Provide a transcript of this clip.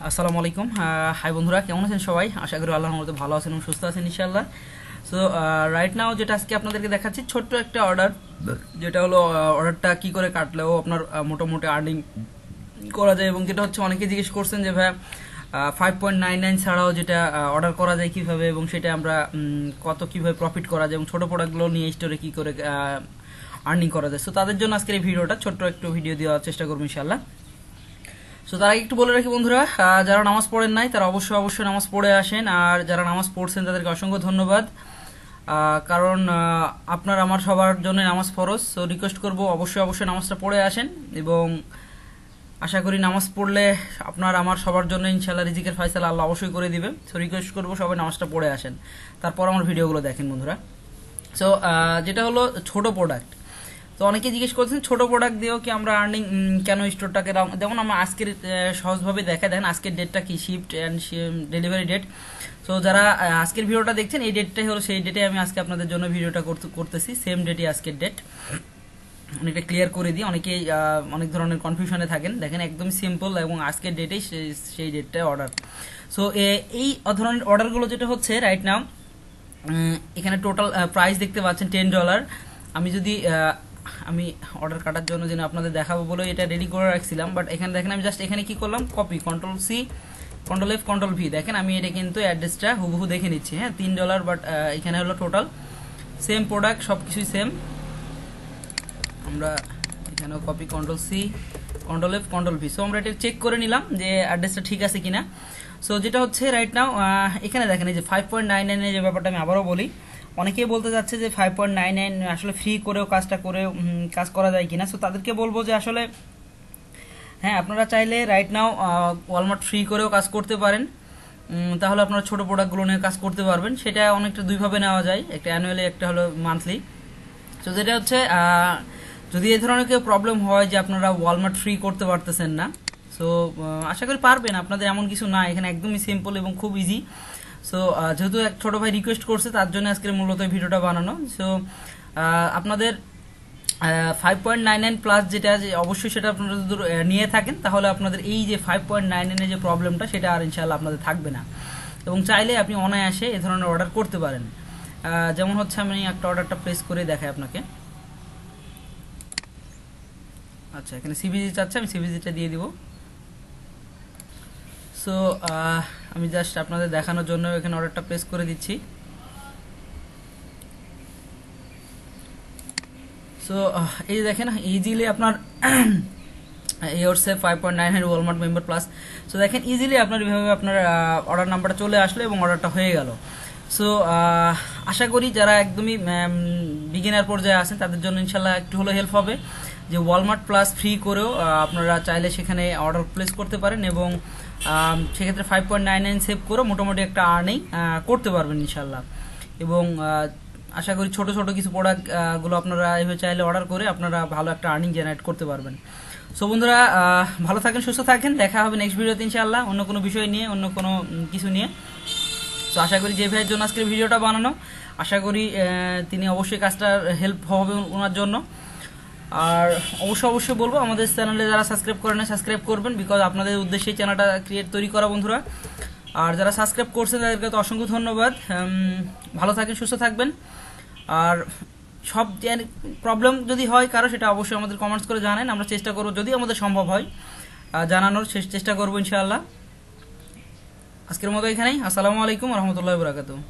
আসসালামু আলাইকুম। হাই বন্ধুরা, কেমন আছেন সবাই? আশা করি আল্লাহর রহমতে ভালো আছেন এবং সুস্থ আছেন ইনশাআল্লাহ। সো রাইট নাও যেটা আজকে আপনাদেরকে দেখাচ্ছি ছোট্ট একটা অর্ডার, যেটা হলো অর্ডারটা কি করে কাটলেও আপনার মোটামুটি আর্নিং করা যায়, এবং যেটা হচ্ছে অনেকে জিজ্ঞেস করছেন যে ভাই 5.99 ছাড়াও যেটা অর্ডার করা যায় কিভাবে, এবং সেটা আমরা কত কিভাবে প্রফিট করা যায়, এবং ছোট প্রোডাক্টগুলো নিয়ে স্টোরে কি করে আর্নিং করা যায়। সো তাদের জন্য আজকের এই ভিডিওটা ছোট্ট একটু ভিডিও দেওয়ার চেষ্টা করবো ইনশাআল্লাহ। সো তার আগে একটু বলে রাখি বন্ধুরা, যারা নামাজ পড়েন নাই তারা অবশ্যই নামাজ পড়ে আসেন, আর যারা নামাজ পড়ছেন তাদেরকে অসংখ্য ধন্যবাদ, কারণ আপনার আমার সবার জন্য নামাজ ফরজ। সো রিকোয়েস্ট করবো অবশ্যই নামাজটা পড়ে আসেন, এবং আশা করি নামাজ পড়লে আপনার আমার সবার জন্য ইনশাআল্লাহ রিজিকের ফয়সালা আল্লাহ অবশ্যই করে দিবে। সো রিকোয়েস্ট করবো সবাই নামাজটা পড়ে আসেন, তারপর আমার ভিডিওগুলো দেখেন বন্ধুরা। সো যেটা হলো ছোট প্রোডাক্ট, তো অনেকে জিজ্ঞেস করছেন ছোট প্রোডাক্ট দিয়েও কি আমরা আর্নিং কেন স্টোরটাকে, যেমন আমরা আজকের সহজভাবে দেখা দেন আজকের ডেটটা কি, শিফট অ্যান্ড ডেলিভারি ডেট। তো যারা আজকের ভিডিওটা দেখছেন এই ডেটটাই হলো সেই ডেটে আমি আজকে আপনাদের জন্য ভিডিওটা করতেছি, সেম ডেটই আজকের ডেট। অনেকটা ক্লিয়ার করে দিই, অনেকেই অনেক ধরনের কনফিউশনে থাকেন। দেখেন একদম সিম্পল, এবং আজকের ডেটেই সেই ডেটটায় অর্ডার। সো এই ধরনের অর্ডারগুলো যেটা হচ্ছে রাইট নাও, এখানে টোটাল প্রাইস দেখতে পাচ্ছেন $10। আমি অর্ডার কাটার জন্য যেন আপনাদের দেখাবো বলে এটা রেডি করে রাখছিলাম, বাট এখানে দেখেন আমি জাস্ট এখানে কি করলাম, কপি Ctrl+C Ctrl+F Ctrl+V, দেখেন আমি এটা কিন্তু অ্যাড্রেসটা হুবহু দেখে নিচ্ছি। হ্যাঁ, $3, বাট এখানে হলো টোটাল সেম প্রোডাক্ট, সবকিছুই সেম। আমরা এখানেও copy Ctrl+C Ctrl+F Ctrl+V। So আমরা এটা চেক করে নিলাম যে অ্যাড্রেসটা ঠিক আছে কিনা। সো যেটা হচ্ছে রাইট নাও এখানে দেখেন এই যে 5.99 এর যে ব্যাপারটা আমি আবারও বলি, অনেকেই বলতে যাচ্ছে যে 5.99 আসলে ফ্রি করেও কাজ করা যায় কিনা। সো তাদেরকে বলবো যে আসলে হ্যাঁ, আপনারা চাইলে রাইট নাও ওয়ালমার্ট ফ্রি করেও কাজ করতে পারেন, তাহলে আপনারা ছোট প্রোডাক্টগুলো নিয়ে কাজ করতে পারবেন। সেটা অনেকটা দুইভাবে নেওয়া যায়, একটা অ্যানুয়ালি, একটা হলো মান্থলি। সো যেটা হচ্ছে যদি এই ধরনের কেউ প্রবলেম হয় যে আপনারা ওয়ালমার্ট ফ্রি করতে পারতেছেন না, সো আশা করি পারবেন, আপনাদের এমন কিছু না, এখানে একদমই সিম্পল এবং খুব ইজি। সো যেহেতু এক ছোট ভাই রিকোয়েস্ট করছে তার জন্য আজকের মূলত ভিডিওটা বানানো। সো আপনাদের 5.99 প্লাস যেটা অবশ্যই সেটা আপনারা যদি নিয়ে থাকেন, তাহলে আপনাদের এই যে 5.99 এর যে প্রবলেমটা সেটা আর ইনশাআল্লাহ আপনাদের থাকবে না, এবং চাইলে আপনি অনায়াসে এই ধরনের অর্ডার করতে পারেন। যেমন হচ্ছে আমি একটা অর্ডারটা প্লেস করে দেখাই আপনাকে। আচ্ছা, এখানে সিবিজি চাচ্ছে, আমি সিবিজিটা দিয়ে দিব। সো আমি জাস্ট আপনাদের দেখানোর জন্য এখানে অর্ডারটা প্লেস করে দিচ্ছি। সো এই দেখেন ইজিলি আপনার yourself 5.99 Walmart member plus. So দেখেন ইজিলি আপনার এইভাবে আপনার অর্ডার নাম্বারটা চলে আসলো এবং অর্ডারটা হয়ে গেল। সো আশা করি যারা একদমই বিগিনার পর্যায়ে আছেন তাদের জন্য ইনশাল্লাহ একটু হলেও হেল্প হবে, যে ওয়ালমার্ট প্লাস ফ্রি করেও আপনারা চাইলে সেখানে অর্ডার প্লেস করতে পারেন, এবং সেক্ষেত্রে 5.99 সেভ করে মোটামুটি একটা আর্নিং করতে পারবেন ইনশাল্লাহ। এবং আশা করি ছোট কিছু প্রোডাক্টগুলো আপনারা এভাবে চাইলে অর্ডার করে আপনারা ভালো একটা আর্নিং জেনারেট করতে পারবেন। সো বন্ধুরা, ভালো থাকেন, সুস্থ থাকেন, দেখা হবে নেক্সট ভিডিওতে ইনশাআল্লাহ অন্য কোনো বিষয় নিয়ে, অন্য কোনো কিছু নিয়ে। সো আশা করি যে ভাইয়ের জন্য আজকের ভিডিওটা বানানো, আশা করি তিনি অবশ্যই কাজটা হেল্প হবে ওনার জন্য। আর অবশ্যই বলবো আমাদের চ্যানেলে যারা সাবস্ক্রাইব করেন সাবস্ক্রাইব করবেন, বিকজ আপনাদের উদ্দেশ্যে চ্যানেলটা তৈরি করা বন্ধুরা। আর যারা সাবস্ক্রাইব করছেন তাদেরকে তো অসংখ্য ধন্যবাদ। ভালো থাকেন, সুস্থ থাকবেন, আর সব প্রবলেম যদি হয় কারো সেটা অবশ্যই আমাদের কমেন্টস করে জানান, আমরা চেষ্টা করবো যদি আমাদের সম্ভব হয় জানানোর চেষ্টা করবো ইনশাআল্লাহ। আজকের মতো এখানেই। আসসালামু আলাইকুম রহমতুল্লাহ বারাকাতুহু।